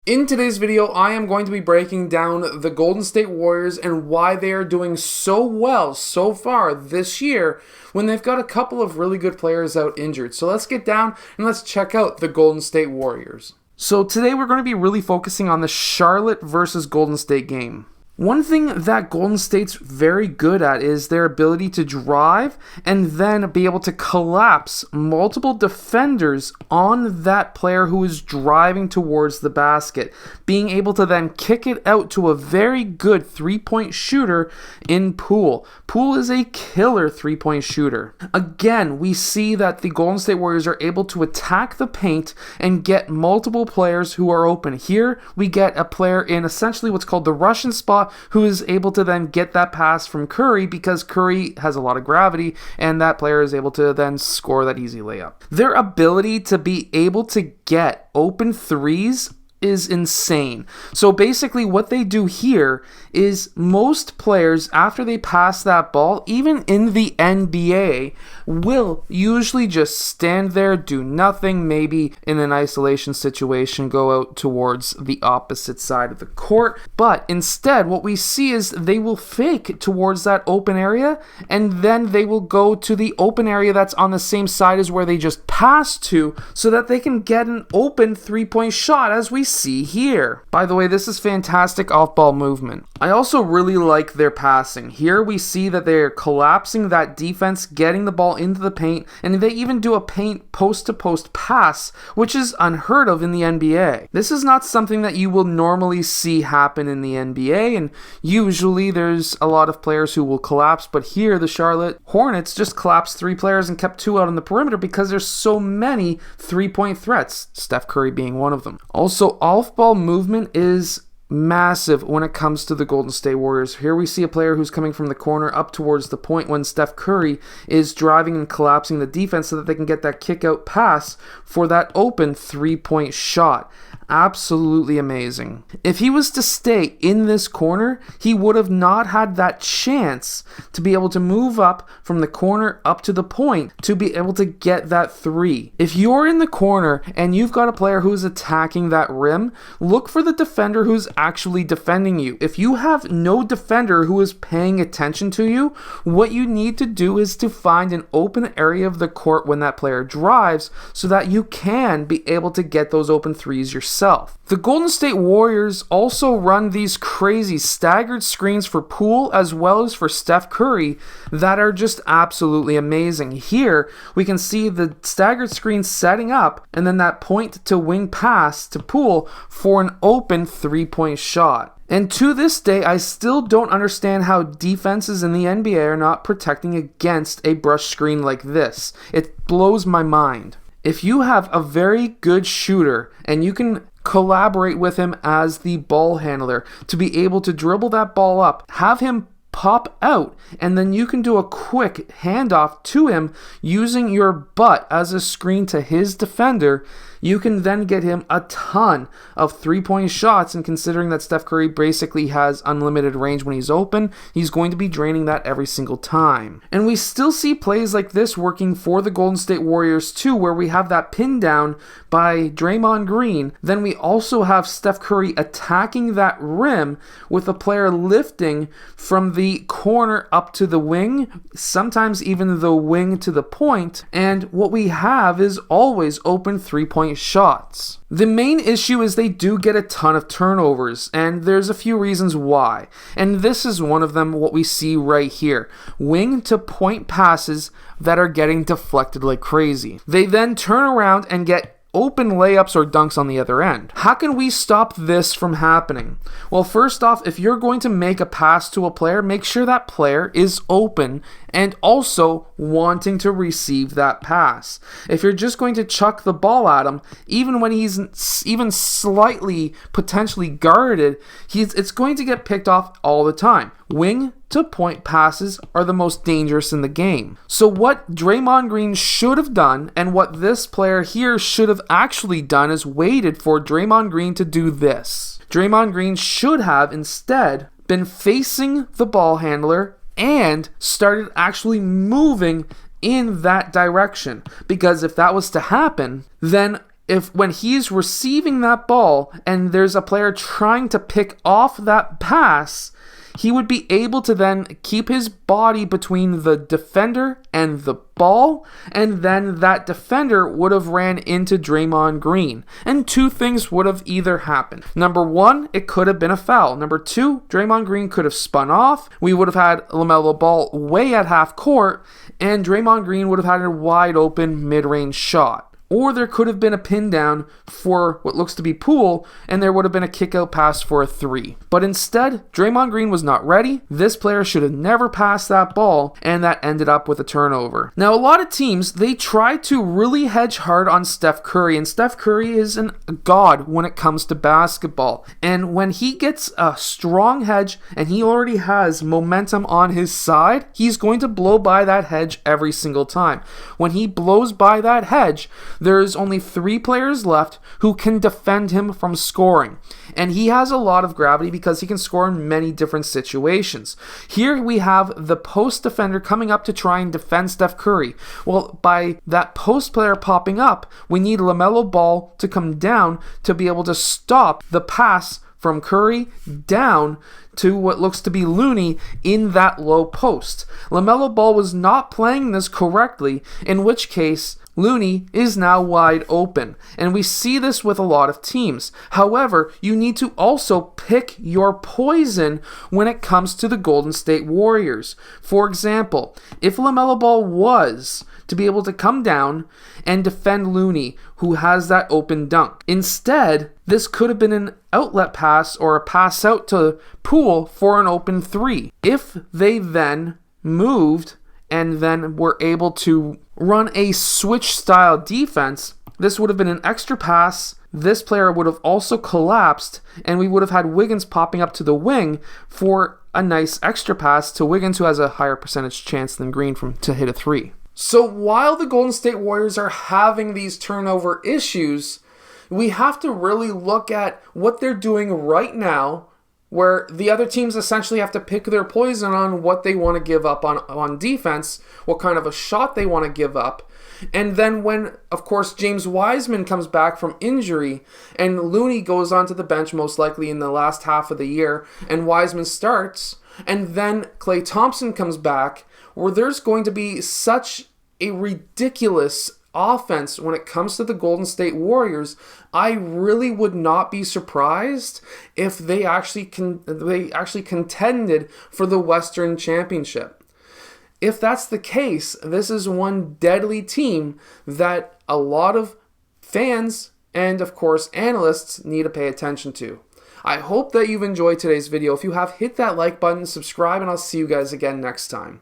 In today's video, I am going to be breaking down the Golden State Warriors and why they are doing so well so far this year when they've got a couple of really good players out injured. So let's get down and let's check out the Golden State Warriors. So today we're going to be really focusing on the Charlotte versus Golden State game. One thing that Golden State's very good at is their ability to drive and then be able to collapse multiple defenders on that player who is driving towards the basket, being able to then kick it out to a very good three-point shooter in Poole. Poole is a killer three-point shooter. Again, we see that the Golden State Warriors are able to attack the paint and get multiple players who are open. Here, we get a player in essentially what's called the Russian spot, who is able to then get that pass from Curry because Curry has a lot of gravity and that player is able to then score that easy layup. Their ability to be able to get open threes is insane. So basically what they do here is most players, after they pass that ball, even in the NBA, will usually just stand there, do nothing, maybe in an isolation situation go out towards the opposite side of the court. But instead what we see is they will fake towards that open area and then they will go to the open area that's on the same side as where they just passed to so that they can get an open three-point shot, as we see here. By the way, this is fantastic off-ball movement. I also really like their passing. Here we see that they're collapsing that defense, getting the ball into the paint, and they even do a paint post-to-post pass, which is unheard of in the NBA. This is not something that you will normally see happen in the NBA, and usually there's a lot of players who will collapse, but here the Charlotte Hornets just collapsed 3 players and kept 2 out on the perimeter because there's so many three-point threats, Steph Curry being one of them. Also, off-ball movement is massive when it comes to the Golden State Warriors. Here we see a player who's coming from the corner up towards the point when Steph Curry is driving and collapsing the defense so that they can get that kick-out pass for that open three-point shot. Absolutely amazing. If he was to stay in this corner, he would have not had that chance to be able to move up from the corner up to the point to be able to get that three. If you're in the corner and you've got a player who's attacking that rim, look for the defender who's actually defending you. If you have no defender who is paying attention to you, what you need to do is to find an open area of the court when that player drives so that you can be able to get those open threes yourself. The Golden State Warriors also run these crazy staggered screens for Poole as well as for Steph Curry that are just absolutely amazing. Here we can see the staggered screen setting up and then that point to wing pass to Poole for an open three-point shot. And to this day, I still don't understand how defenses in the NBA are not protecting against a brush screen like this. It blows my mind. If you have a very good shooter and you can collaborate with him as the ball handler to be able to dribble that ball up, have him pop out, and then you can do a quick handoff to him using your butt as a screen to his defender, you can then get him a ton of three-point shots, and considering that Steph Curry basically has unlimited range when he's open, he's going to be draining that every single time. And we still see plays like this working for the Golden State Warriors too, where we have that pin down by Draymond Green. Then we also have Steph Curry attacking that rim with a player lifting from the corner up to the wing, sometimes even the wing to the point, and what we have is always open three-point shots. The main issue is they do get a ton of turnovers, and there's a few reasons why. And this is one of them, what we see right here. Wing to point passes that are getting deflected like crazy. They then turn around and get open layups or dunks on the other end. How can we stop this from happening? Well, first off, if you're going to make a pass to a player, make sure that player is open and also wanting to receive that pass. If you're just going to chuck the ball at him, even when he's even slightly potentially guarded, it's going to get picked off all the time. Wing to point passes are the most dangerous in the game. So what Draymond Green should have done, and what this player here should have actually done, is waited for Draymond Green to do this. Draymond Green should have instead been facing the ball handler and started actually moving in that direction. Because if that was to happen, then if when he's receiving that ball and there's a player trying to pick off that pass, he would be able to then keep his body between the defender and the ball, and then that defender would have ran into Draymond Green. And two things would have either happened. Number one, it could have been a foul. Number two, Draymond Green could have spun off. We would have had LaMelo Ball way at half court, and Draymond Green would have had a wide open mid-range shot. Or there could have been a pin down for what looks to be Poole, and there would have been a kick out pass for a 3. But instead, Draymond Green was not ready. This player should have never passed that ball, and that ended up with a turnover. Now, a lot of teams, they try to really hedge hard on Steph Curry, and Steph Curry is a god when it comes to basketball. And when he gets a strong hedge, and he already has momentum on his side, he's going to blow by that hedge every single time. When he blows by that hedge, there is only 3 players left who can defend him from scoring. And he has a lot of gravity because he can score in many different situations. Here we have the post defender coming up to try and defend Steph Curry. Well, by that post player popping up, we need LaMelo Ball to come down to be able to stop the pass from Curry down to what looks to be Looney in that low post. LaMelo Ball was not playing this correctly, in which case Looney is now wide open, and we see this with a lot of teams. However, you need to also pick your poison when it comes to the Golden State Warriors. For example, if LaMelo Ball was to be able to come down and defend Looney, who has that open dunk. Instead, this could have been an outlet pass or a pass out to Poole for an open 3. If they then moved and then were able to run a switch style defense, this would have been an extra pass. This player would have also collapsed, and we would have had Wiggins popping up to the wing for a nice extra pass to Wiggins, who has a higher percentage chance than Green to hit a 3. So while the Golden State Warriors are having these turnover issues, we have to really look at what they're doing right now, where the other teams essentially have to pick their poison on what they want to give up on defense, what kind of a shot they want to give up. And then when, of course, James Wiseman comes back from injury and Looney goes onto the bench most likely in the last half of the year and Wiseman starts, and then Klay Thompson comes back, where there's going to be such a ridiculous offense when it comes to the Golden State Warriors. I really would not be surprised if they actually contended for the Western Championship. If that's the case, this is one deadly team that a lot of fans and, of course, analysts need to pay attention to. I hope that you've enjoyed today's video. If you have, hit that like button, subscribe, and I'll see you guys again next time.